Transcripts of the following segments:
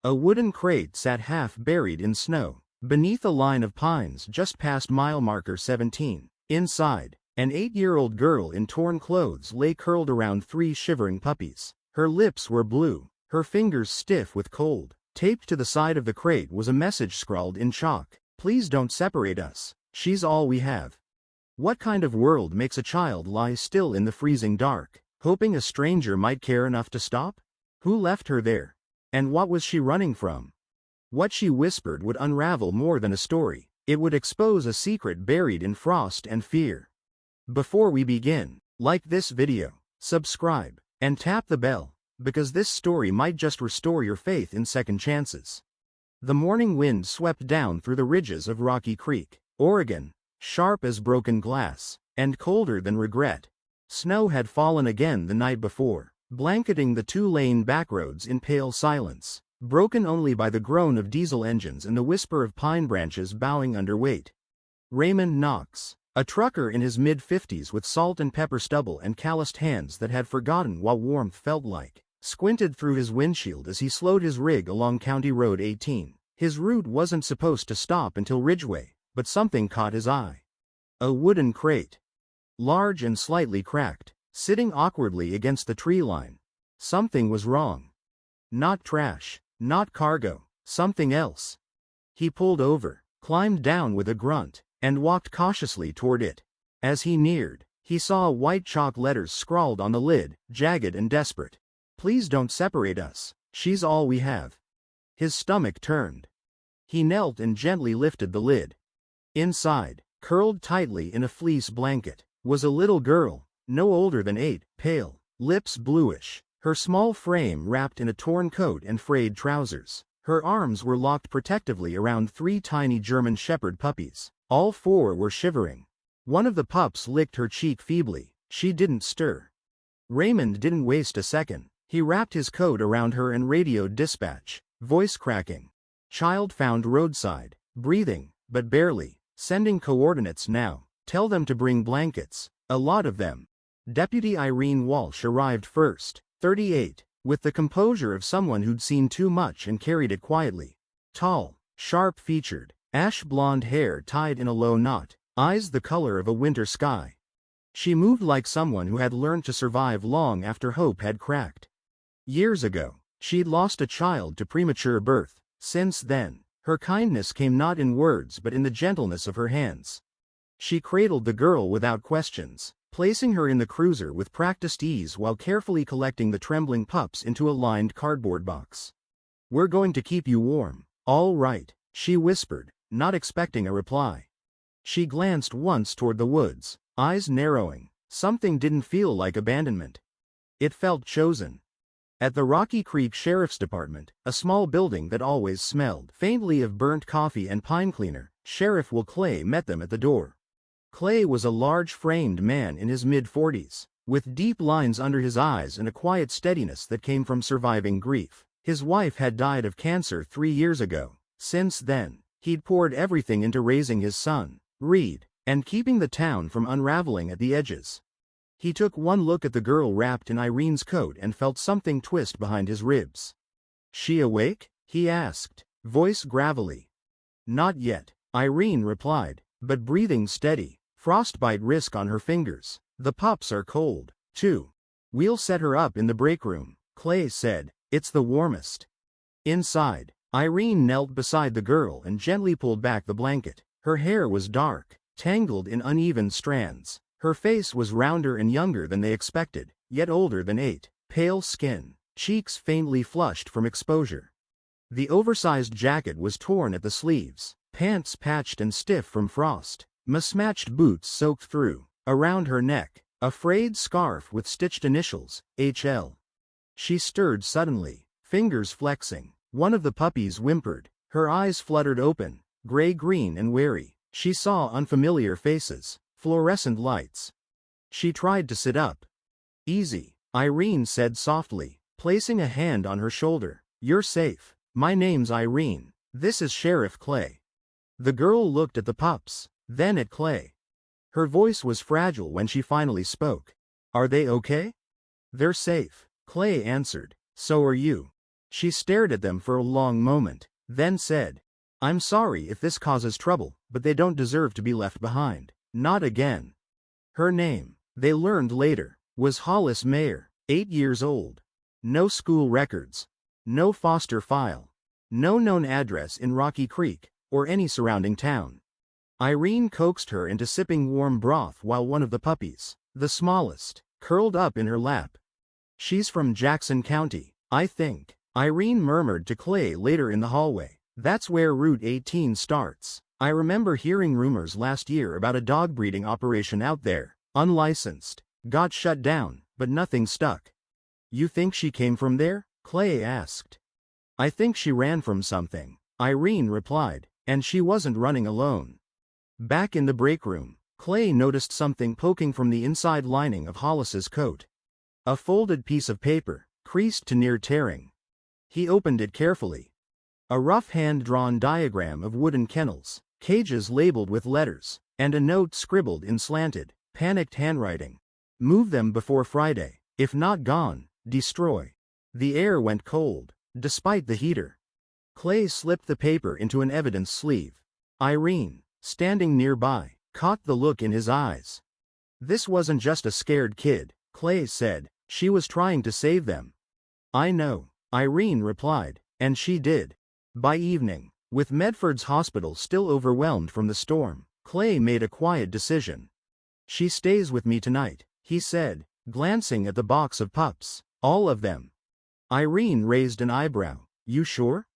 A wooden crate sat half buried in snow, beneath a line of pines just past mile marker 17. Inside, an 8-year-old girl in torn clothes lay curled around 3 shivering puppies. Her lips were blue, her fingers stiff with cold. Taped to the side of the crate was a message scrawled in chalk. "Please don't separate us. She's all we have." What kind of world makes a child lie still in the freezing dark, hoping a stranger might care enough to stop? Who left her there? And what was she running from? What she whispered would unravel more than a story. It would expose a secret buried in frost and fear. Before we begin, like this video, subscribe, and tap the bell, because this story might just restore your faith in second chances. The morning wind swept down through the ridges of Rocky Creek, Oregon, sharp as broken glass, and colder than regret. Snow had fallen again the night before, blanketing the 2-lane backroads in pale silence, broken only by the groan of diesel engines and the whisper of pine branches bowing under weight. Raymond Knox, a trucker in his mid-50s with salt and pepper stubble and calloused hands that had forgotten what warmth felt like, squinted through his windshield as he slowed his rig along County Road 18. His route wasn't supposed to stop until Ridgeway, but something caught his eye. A wooden crate, large and slightly cracked, sitting awkwardly against the tree line. Something was wrong. Not trash, not cargo, something else. He pulled over, climbed down with a grunt, and walked cautiously toward it. As he neared, he saw white chalk letters scrawled on the lid, jagged and desperate. "Please don't separate us. She's all we have." His stomach turned. He knelt and gently lifted the lid. Inside, curled tightly in a fleece blanket, was a little girl, no older than 8, pale, lips bluish, her small frame wrapped in a torn coat and frayed trousers. Her arms were locked protectively around 3 tiny German Shepherd puppies. All 4 were shivering. One of the pups licked her cheek feebly. She didn't stir. Raymond didn't waste a second. He wrapped his coat around her and radioed dispatch, voice cracking. "Child found roadside, breathing, but barely. Sending coordinates now. Tell them to bring blankets, a lot of them." Deputy Irene Walsh arrived first, 38, with the composure of someone who'd seen too much and carried it quietly. Tall, sharp-featured, ash-blonde hair tied in a low knot, eyes the color of a winter sky. She moved like someone who had learned to survive long after hope had cracked. Years ago, she'd lost a child to premature birth. Since then, her kindness came not in words but in the gentleness of her hands. She cradled the girl without questions, placing her in the cruiser with practiced ease while carefully collecting the trembling pups into a lined cardboard box. "We're going to keep you warm, all right," she whispered, not expecting a reply. She glanced once toward the woods, eyes narrowing. Something didn't feel like abandonment. It felt chosen. At the Rocky Creek Sheriff's Department, a small building that always smelled faintly of burnt coffee and pine cleaner, Sheriff Will Clay met them at the door. Clay was a large-framed man in his mid-40s, with deep lines under his eyes and a quiet steadiness that came from surviving grief. His wife had died of cancer 3 years ago. Since then, he'd poured everything into raising his son, Reed, and keeping the town from unraveling at the edges. He took one look at the girl wrapped in Irene's coat and felt something twist behind his ribs. "She awake?" he asked, voice gravelly. "Not yet," Irene replied, but breathing steady, frostbite risk on her fingers. "The pups are cold, too." "We'll set her up in the break room," Clay said. "It's the warmest." Inside, Irene knelt beside the girl and gently pulled back the blanket. Her hair was dark, tangled in uneven strands. Her face was rounder and younger than they expected, yet older than 8. Pale skin, cheeks faintly flushed from exposure. The oversized jacket was torn at the sleeves, pants patched and stiff from frost, mismatched boots soaked through. Around her neck, a frayed scarf with stitched initials, HL. She stirred suddenly, fingers flexing. One of the puppies whimpered. Her eyes fluttered open, gray-green and wary. She saw unfamiliar faces, fluorescent lights. She tried to sit up. "Easy," Irene said softly, placing a hand on her shoulder. "You're safe. My name's Irene. This is Sheriff Clay." The girl looked at the pups, then at Clay. Her voice was fragile when she finally spoke. "Are they okay?" "They're safe," Clay answered. "So are you." She stared at them for a long moment, then said, "I'm sorry if this causes trouble, but they don't deserve to be left behind. Not again." Her name, they learned later, was Hollis Mayer, 8 years old. No school records. No foster file. No known address in Rocky Creek, or any surrounding town. Irene coaxed her into sipping warm broth while one of the puppies, the smallest, curled up in her lap. "She's from Jackson County, I think," Irene murmured to Clay later in the hallway. "That's where Route 18 starts. I remember hearing rumors last year about a dog breeding operation out there, unlicensed. Got shut down, but nothing stuck." "You think she came from there?" Clay asked. "I think she ran from something," Irene replied, "and she wasn't running alone." Back in the break room, Clay noticed something poking from the inside lining of Hollis's coat. A folded piece of paper, creased to near tearing. He opened it carefully. A rough hand-drawn diagram of wooden kennels, cages labeled with letters, and a note scribbled in slanted, panicked handwriting. "Move them before Friday. If not gone, destroy." The air went cold, despite the heater. Clay slipped the paper into an evidence sleeve. Irene, standing nearby, caught the look in his eyes. "This wasn't just a scared kid," Clay said. "She was trying to save them." "I know," Irene replied, and she did. By evening, with Medford's hospital still overwhelmed from the storm, Clay made a quiet decision. "She stays with me tonight," he said, glancing at the box of pups. "All of them." Irene raised an eyebrow. "You sure?"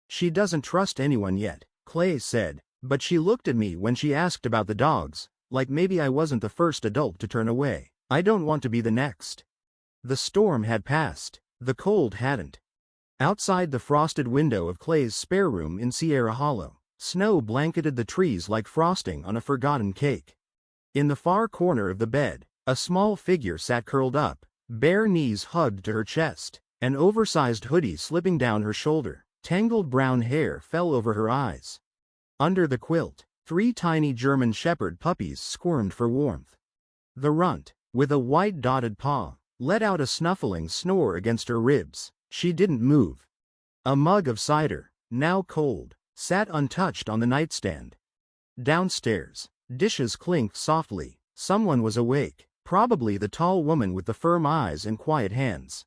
"She doesn't trust anyone yet," Clay said, "but she looked at me when she asked about the dogs, like maybe I wasn't the first adult to turn away. I don't want to be the next." The storm had passed. The cold hadn't. Outside the frosted window of Clay's spare room in Sierra Hollow, snow blanketed the trees like frosting on a forgotten cake. In the far corner of the bed, a small figure sat curled up, bare knees hugged to her chest, an oversized hoodie slipping down her shoulder. Tangled brown hair fell over her eyes. Under the quilt, 3 tiny German Shepherd puppies squirmed for warmth. The runt, with a white dotted paw, let out a snuffling snore against her ribs. She didn't move. A mug of cider, now cold, sat untouched on the nightstand. Downstairs, dishes clinked softly. Someone was awake, probably the tall woman with the firm eyes and quiet hands.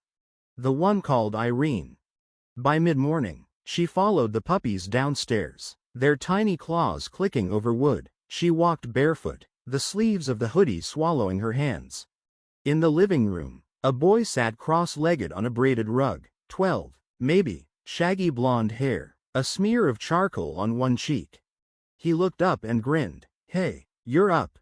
The one called Irene. By mid-morning, she followed the puppies downstairs, their tiny claws clicking over wood. She walked barefoot, the sleeves of the hoodie swallowing her hands. In the living room, a boy sat cross-legged on a braided rug, 12, maybe, shaggy blonde hair, a smear of charcoal on one cheek. He looked up and grinned. "Hey, you're up."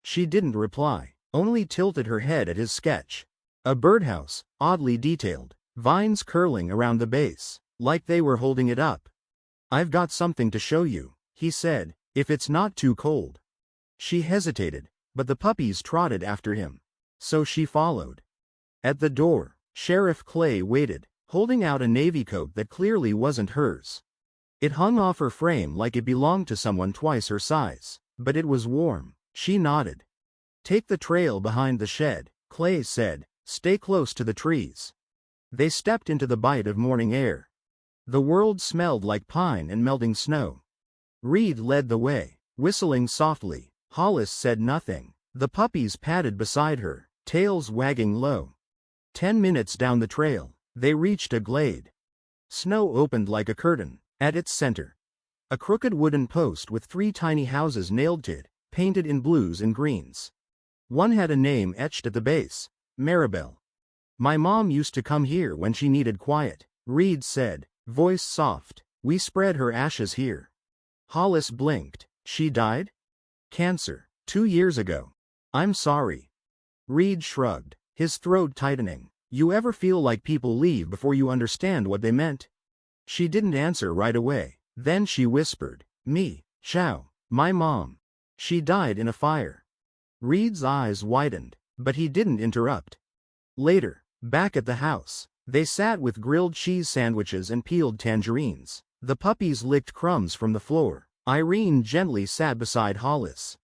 She didn't reply, only tilted her head at his sketch. A birdhouse, oddly detailed, vines curling around the base, like they were holding it up. "I've got something to show you," he said, "if it's not too cold." She hesitated, but the puppies trotted after him. So she followed. At the door, Sheriff Clay waited, holding out a navy coat that clearly wasn't hers. It hung off her frame like it belonged to someone twice her size, but it was warm. She nodded. "Take the trail behind the shed," Clay said. "Stay close to the trees." They stepped into the bite of morning air. The world smelled like pine and melting snow. Reed led the way, whistling softly. Hollis said nothing. The puppies padded beside her, tails wagging low. 10 minutes down the trail, they reached a glade. Snow opened like a curtain. At its center, a crooked wooden post with 3 tiny houses nailed to it, painted in blues and greens. One had a name etched at the base, Maribel. "My mom used to come here when she needed quiet," Reed said, voice soft. "We spread her ashes here." Hollis blinked. "She died?" "Cancer, 2 years ago." "I'm sorry." Reed shrugged, his throat tightening. "You ever feel like people leave before you understand what they meant?" She didn't answer right away. Then she whispered, "Me, Chow, my mom. She died in a fire." Reed's eyes widened, but he didn't interrupt. Later, back at the house, they sat with grilled cheese sandwiches and peeled tangerines. The puppies licked crumbs from the floor. Irene gently sat beside Hollis.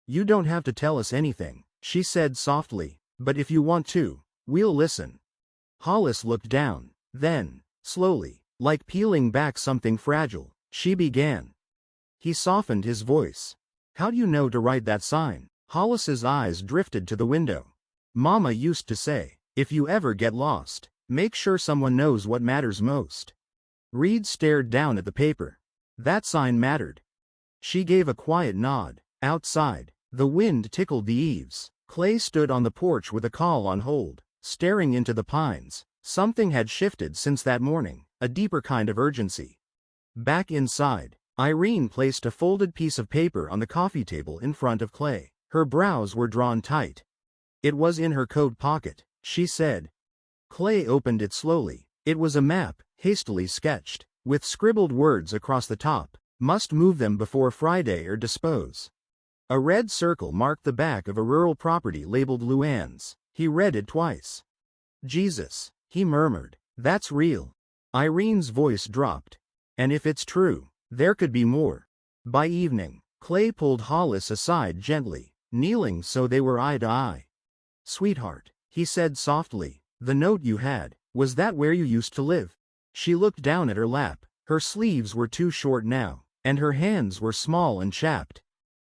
"You don't have to tell us anything," she said softly, "but if you want to, we'll listen." Hollis looked down. Then, slowly, like peeling back something fragile, she began. He softened his voice. How do you know to write that sign? Hollis's eyes drifted to the window. Mama used to say, if you ever get lost, make sure someone knows what matters most. Reed stared down at the paper. That sign mattered. She gave a quiet nod. Outside, the wind tickled the eaves. Clay stood on the porch with a call on hold, staring into the pines. Something had shifted since that morning, a deeper kind of urgency. Back inside, Irene placed a folded piece of paper on the coffee table in front of Clay. Her brows were drawn tight. It was in her coat pocket, she said. Clay opened it slowly. It was a map, hastily sketched, with scribbled words across the top. Must move them before Friday or dispose. A red circle marked the back of a rural property labeled Luann's. He read it twice. Jesus, he murmured. That's real. Irene's voice dropped. And if it's true, there could be more. By evening, Clay pulled Hollis aside gently, kneeling so they were eye to eye. Sweetheart, he said softly, the note you had, was that where you used to live? She looked down at her lap. Her sleeves were too short now, and her hands were small and chapped.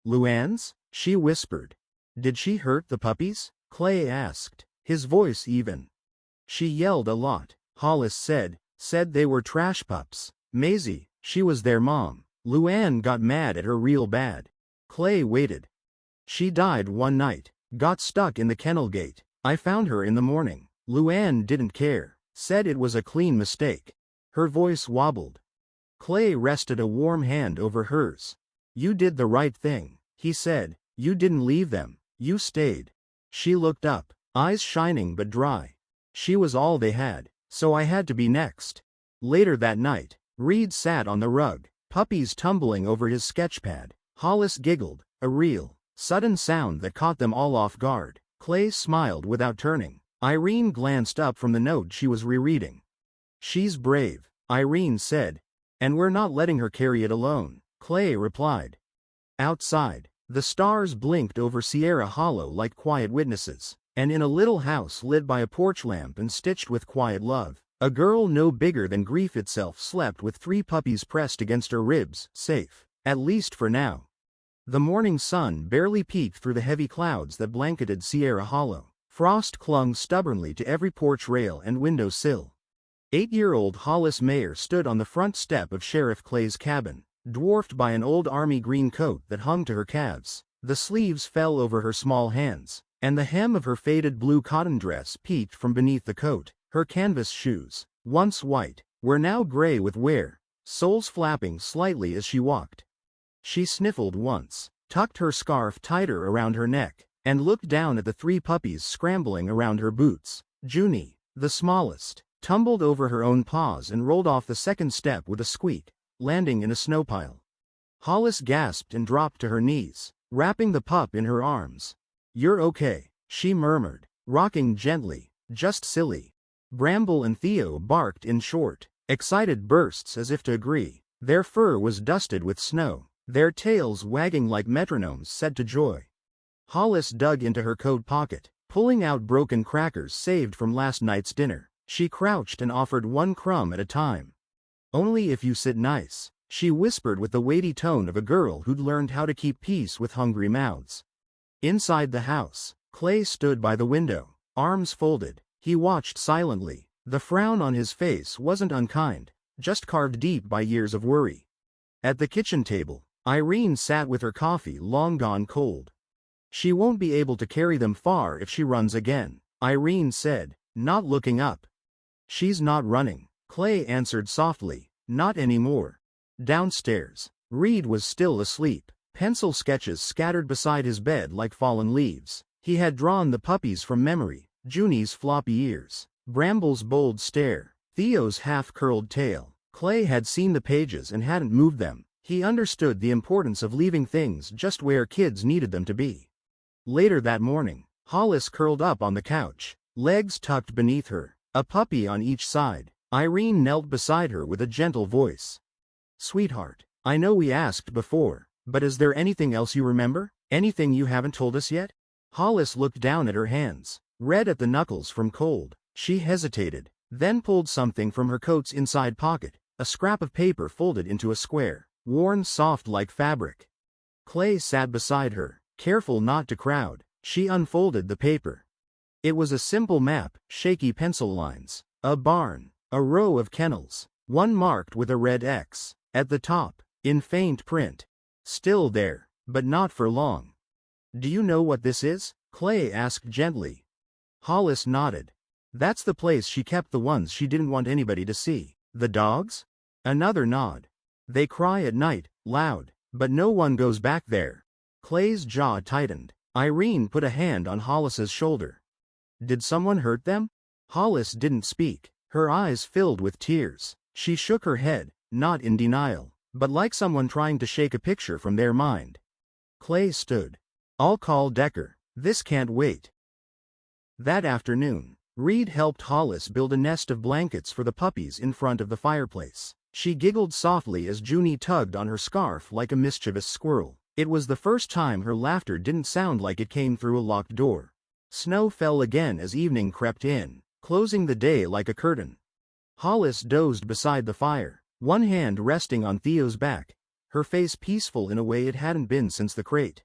Luann's? She whispered. Did she hurt the puppies? Clay asked, his voice even. She yelled a lot, Hollis said they were trash pups. Maisie, she was their mom. Luann got mad at her real bad. Clay waited. She died one night, got stuck in the kennel gate. I found her in the morning. Luann didn't care, said it was a clean mistake. Her voice wobbled. Clay rested a warm hand over hers. You did the right thing, he said. You didn't leave them, you stayed. She looked up, eyes shining but dry. She was all they had, so I had to be next. Later that night, Reed sat on the rug, puppies tumbling over his sketchpad. Hollis giggled, a real, sudden sound that caught them all off guard. Clay smiled without turning. Irene glanced up from the note she was rereading. She's brave, Irene said. And we're not letting her carry it alone, Clay replied. Outside, the stars blinked over Sierra Hollow like quiet witnesses, and in a little house lit by a porch lamp and stitched with quiet love, a girl no bigger than grief itself slept with 3 puppies pressed against her ribs, safe, at least for now. The morning sun barely peeked through the heavy clouds that blanketed Sierra Hollow. Frost clung stubbornly to every porch rail and window sill. 8-year-old Hollis Mayer stood on the front step of Sheriff Clay's cabin, dwarfed by an old army green coat that hung to her calves. The sleeves fell over her small hands, and the hem of her faded blue cotton dress peeked from beneath the coat. Her canvas shoes, once white, were now gray with wear, soles flapping slightly as she walked. She sniffled once, tucked her scarf tighter around her neck, and looked down at the 3 puppies scrambling around her boots. Junie, the smallest, tumbled over her own paws and rolled off the second step with a squeak, landing in a snow pile. Hollis gasped and dropped to her knees, wrapping the pup in her arms. You're okay, she murmured, rocking gently, just silly. Bramble and Theo barked in short, excited bursts as if to agree. Their fur was dusted with snow, their tails wagging like metronomes set to joy. Hollis dug into her coat pocket, pulling out broken crackers saved from last night's dinner. She crouched and offered 1 crumb at a time. Only if you sit nice, she whispered with the weighty tone of a girl who'd learned how to keep peace with hungry mouths. Inside the house, Clay stood by the window, arms folded. He watched silently. The frown on his face wasn't unkind, just carved deep by years of worry. At the kitchen table, Irene sat with her coffee long gone cold. She won't be able to carry them far if she runs again, Irene said, not looking up. She's not running, Clay answered softly, not anymore. Downstairs, Reed was still asleep, pencil sketches scattered beside his bed like fallen leaves. He had drawn the puppies from memory. Junie's floppy ears, Bramble's bold stare, Theo's half-curled tail. Clay had seen the pages and hadn't moved them. He understood the importance of leaving things just where kids needed them to be. Later that morning, Hollis curled up on the couch, legs tucked beneath her, a puppy on each side. Irene knelt beside her with a gentle voice. Sweetheart, I know we asked before, but is there anything else you remember? Anything you haven't told us yet? Hollis looked down at her hands, red at the knuckles from cold. She hesitated. then pulled something from her coat's inside pocket, a scrap of paper folded into a square, worn soft like fabric. Clay sat beside her, careful not to crowd. She unfolded the paper. It was a simple map, shaky pencil lines, a barn, a row of kennels, one marked with a red X. At the top, in faint print. Still there, but not for long. "Do you know what this is?" Clay asked gently. Hollis nodded. "That's the place she kept the ones she didn't want anybody to see." "The dogs?" Another nod. "They cry at night, loud, but no one goes back there." Clay's jaw tightened. Irene put a hand on Hollis's shoulder. "Did someone hurt them?" Hollis didn't speak. Her eyes filled with tears. She shook her head, not in denial, but like someone trying to shake a picture from their mind. Clay stood. "I'll call Decker. This can't wait." That afternoon, Reed helped Hollis build a nest of blankets for the puppies in front of the fireplace. She giggled softly as Junie tugged on her scarf like a mischievous squirrel. It was the first time her laughter didn't sound like it came through a locked door. Snow fell again as evening crept in, closing the day like a curtain. Hollis dozed beside the fire, one hand resting on Theo's back, her face peaceful in a way it hadn't been since the crate.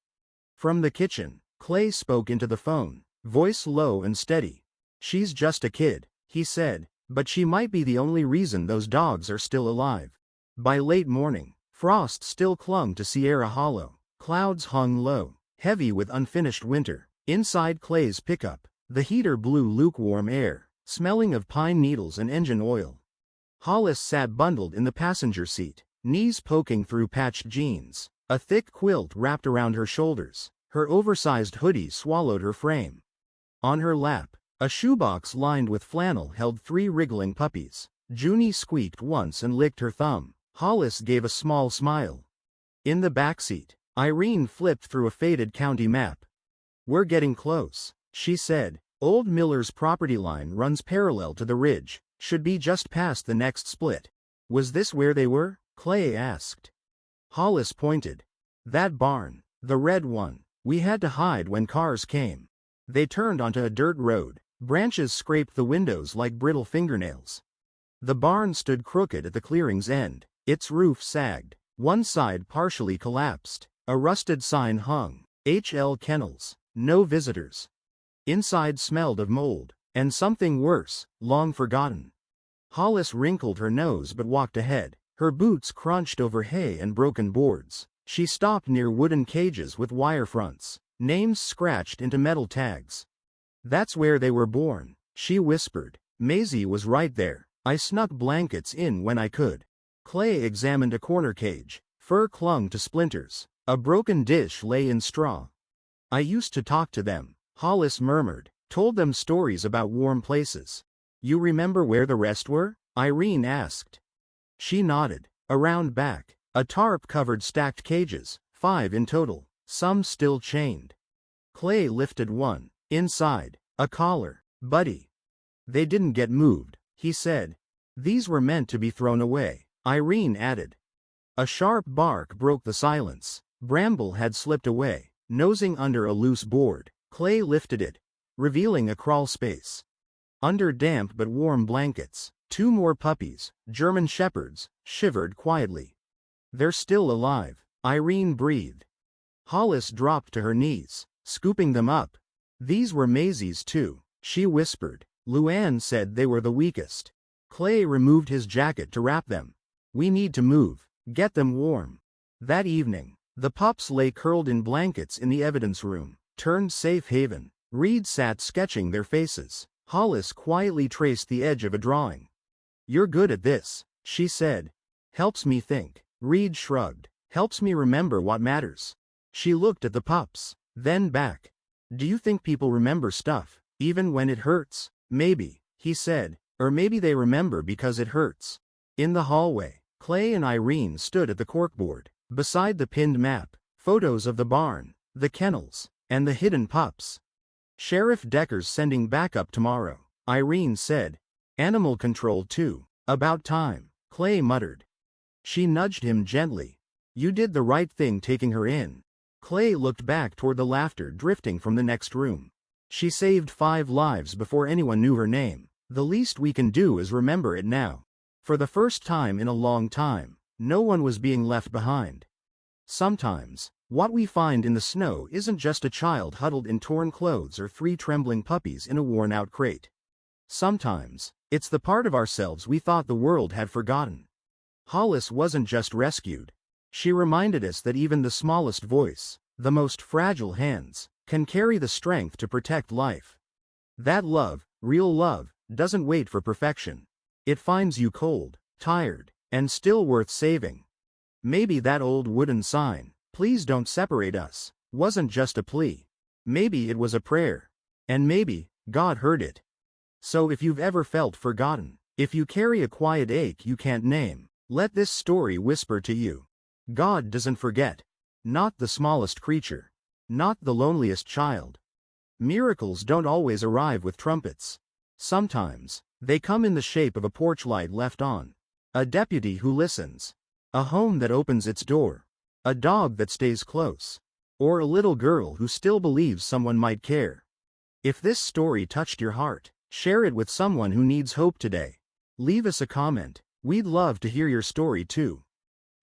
From the kitchen, Clay spoke into the phone, voice low and steady. "She's just a kid," he said, "but she might be the only reason those dogs are still alive." By late morning, frost still clung to Sierra Hollow. Clouds hung low, heavy with unfinished winter. Inside Clay's pickup, the heater blew lukewarm air, smelling of pine needles and engine oil. Hollis sat bundled in the passenger seat, knees poking through patched jeans, a thick quilt wrapped around her shoulders. Her oversized hoodie swallowed her frame. On her lap, a shoebox lined with flannel held 3 wriggling puppies. Junie squeaked once and licked her thumb. Hollis gave a small smile. In the backseat, Irene flipped through a faded county map. "We're getting close," she said. "Old Miller's property line runs parallel to the ridge, should be just past the next split." "Was this where they were?" Clay asked. Hollis pointed. "That barn, the red one. We had to hide when cars came." They turned onto a dirt road. Branches scraped the windows like brittle fingernails. The barn stood crooked at the clearing's end. Its roof sagged. One side partially collapsed. A rusted sign hung. "H.L. Kennels. No visitors." Inside smelled of mold, and something worse, long forgotten. Hollis wrinkled her nose but walked ahead. Her boots crunched over hay and broken boards. She stopped near wooden cages with wire fronts, names scratched into metal tags. "That's where they were born," she whispered. "Maisie was right there. I snuck blankets in when I could." Clay examined a corner cage. Fur clung to splinters. A broken dish lay in straw. "I used to talk to them," Hollis murmured, "told them stories about warm places." "You remember where the rest were?" Irene asked. She nodded. Around back, a tarp covered stacked cages, 5 in total, some still chained. Clay lifted one. Inside, a collar. "Buddy." "They didn't get moved," he said. "These were meant to be thrown away," Irene added. A sharp bark broke the silence. Bramble had slipped away, nosing under a loose board. Clay lifted it, revealing a crawl space. Under damp but warm blankets, 2 more puppies, German shepherds, shivered quietly. "They're still alive," Irene breathed. Hollis dropped to her knees, scooping them up. "These were Maisie's too," she whispered. "Luann said they were the weakest." Clay removed his jacket to wrap them. "We need to move, get them warm." That evening, the pups lay curled in blankets in the evidence room, turned safe haven. Reed sat sketching their faces. Hollis quietly traced the edge of a drawing. "You're good at this," she said. "Helps me think." Reed shrugged. "Helps me remember what matters." She looked at the pups, then back. "Do you think people remember stuff, even when it hurts?" "Maybe," he said. "Or maybe they remember because it hurts." In the hallway, Clay and Irene stood at the corkboard. Beside the pinned map, photos of the barn, the kennels, and the hidden pups. "Sheriff Decker's sending backup tomorrow," Irene said. "Animal control too." "About time," Clay muttered. She nudged him gently. "You did the right thing taking her in." Clay looked back toward the laughter drifting from the next room. "She saved 5 lives before anyone knew her name." The least we can do is remember it now. For the first time in a long time, no one was being left behind. Sometimes, what we find in the snow isn't just a child huddled in torn clothes or 3 trembling puppies in a worn-out crate. Sometimes, it's the part of ourselves we thought the world had forgotten. Hollis wasn't just rescued. She reminded us that even the smallest voice, the most fragile hands, can carry the strength to protect life. That love, real love, doesn't wait for perfection. It finds you cold, tired, and still worth saving. Maybe that old wooden sign, "Please don't separate us," wasn't just a plea. Maybe it was a prayer. And maybe God heard it. So if you've ever felt forgotten, if you carry a quiet ache you can't name, let this story whisper to you. God doesn't forget. Not the smallest creature. Not the loneliest child. Miracles don't always arrive with trumpets. Sometimes, they come in the shape of a porch light left on, a deputy who listens, a home that opens its door, a dog that stays close, or a little girl who still believes someone might care. If this story touched your heart, share it with someone who needs hope today. Leave us a comment. We'd love to hear your story too.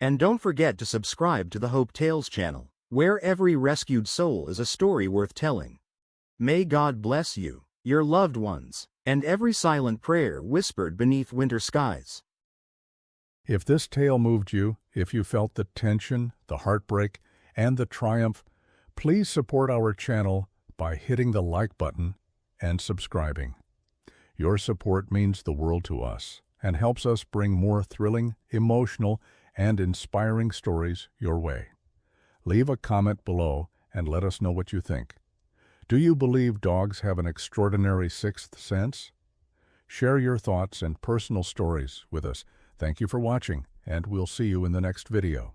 And don't forget to subscribe to the Hope Tales channel, where every rescued soul is a story worth telling. May God bless you, your loved ones, and every silent prayer whispered beneath winter skies. If this tale moved you, if you felt the tension, the heartbreak, and the triumph, please support our channel by hitting the like button and subscribing. Your support means the world to us and helps us bring more thrilling, emotional, and inspiring stories your way. Leave a comment below and let us know what you think. Do you believe dogs have an extraordinary sixth sense? Share your thoughts and personal stories with us. Thank you for watching, and we'll see you in the next video.